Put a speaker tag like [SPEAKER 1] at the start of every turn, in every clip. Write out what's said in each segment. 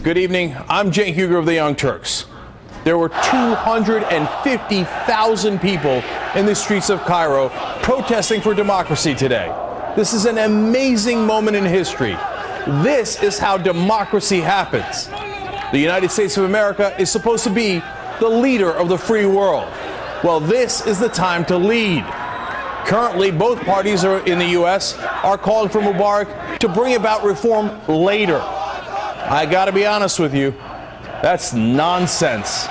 [SPEAKER 1] Good evening. I'm Cenk Uygur of the Young Turks. There were 250,000 people in the streets of Cairo protesting for democracy today. This is an amazing moment in history. This is how democracy happens. The United States of America is supposed to be the leader of the free world. Well, this is the time to lead. Currently, both parties in the U.S. are calling for Mubarak to bring about reform later. I gotta be honest with you, that's nonsense.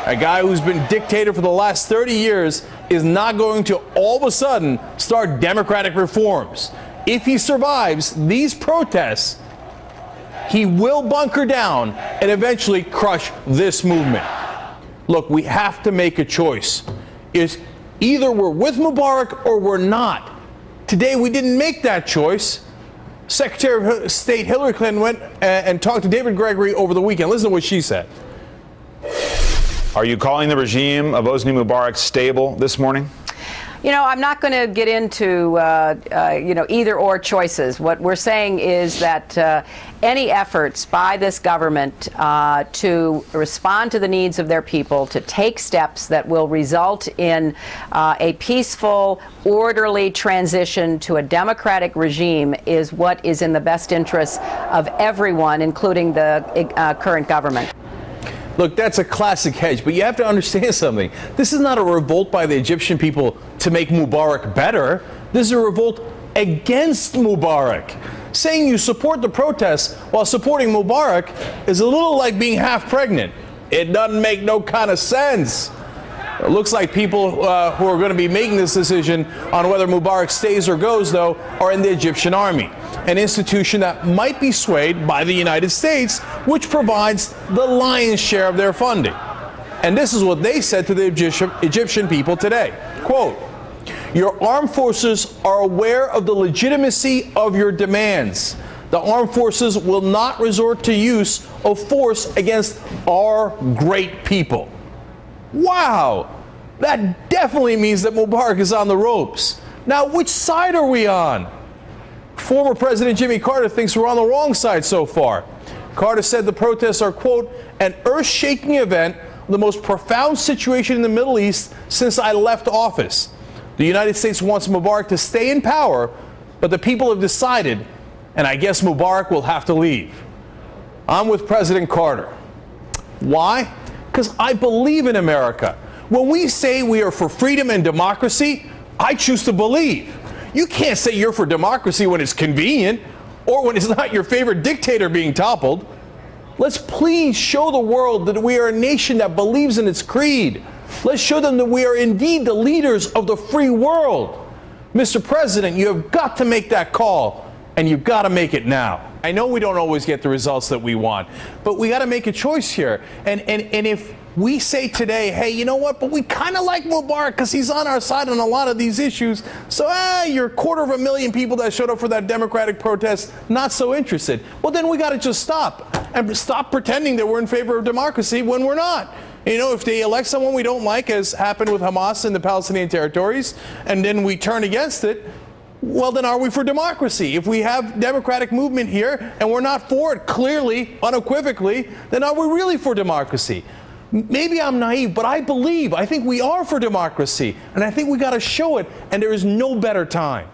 [SPEAKER 1] A guy who's been dictator for the last 30 years is not going to all of a sudden start democratic reforms. If he survives these protests, he will bunker down and eventually crush this movement. Look, we have to make a choice. It's either we're with Mubarak or we're not. Today we didn't make that choice. Secretary of State Hillary Clinton went and talked to David Gregory over the weekend. Listen to what she said.
[SPEAKER 2] Are you calling the regime of Hosni Mubarak stable this morning?
[SPEAKER 3] You know, I'm not going to get into, either or choices. What we're saying is that any efforts by this government to respond to the needs of their people, to take steps that will result in a peaceful, orderly transition to a democratic regime is what is in the best interests of everyone, including the current government.
[SPEAKER 1] Look, that's a classic hedge, but you have to understand something. This is not a revolt by the Egyptian people to make Mubarak better. This is a revolt against Mubarak. Saying you support the protests while supporting Mubarak is a little like being half pregnant. It doesn't make no kind of sense. It looks like people who are going to be making this decision on whether Mubarak stays or goes, though, are in the Egyptian army, an institution that might be swayed by the United States, which provides the lion's share of their funding. And this is what they said to the Egyptian people today. Quote, "Your armed forces are aware of the legitimacy of your demands. The armed forces will not resort to use of force against our great people." Wow, that definitely means that Mubarak is on the ropes. Now, which side are we on? Former President Jimmy Carter thinks we're on the wrong side so far. Carter said the protests are, quote, "an earth-shaking event, the most profound situation in the Middle East since I left office. The United States wants Mubarak to stay in power, but the people have decided, and I guess Mubarak will have to leave." I'm with President Carter. Why? Because I believe in America. When we say we are for freedom and democracy, I choose to believe. You can't say you're for democracy when it's convenient or when it's not your favorite dictator being toppled. Let's please show the world that we are a nation that believes in its creed. Let's show them that we are indeed the leaders of the free world. Mr. President, you have got to make that call, and you've got to make it now. I know we don't always get the results that we want, but we got to make a choice here. And if we say today, hey, you know what, but we kind of like Mubarak because he's on our side on a lot of these issues, so you're 250,000 people that showed up for that democratic protest not so interested. Well, then we got to just stop and stop pretending that we're in favor of democracy when we're not. You know, if they elect someone we don't like, as happened with Hamas in the Palestinian territories, and then we turn against it, well, then are we for democracy? If we have democratic movement here and we're not for it clearly, unequivocally, then are we really for democracy? Maybe I'm naive, but I think we are for democracy, and I think we got to show it, and there is no better time.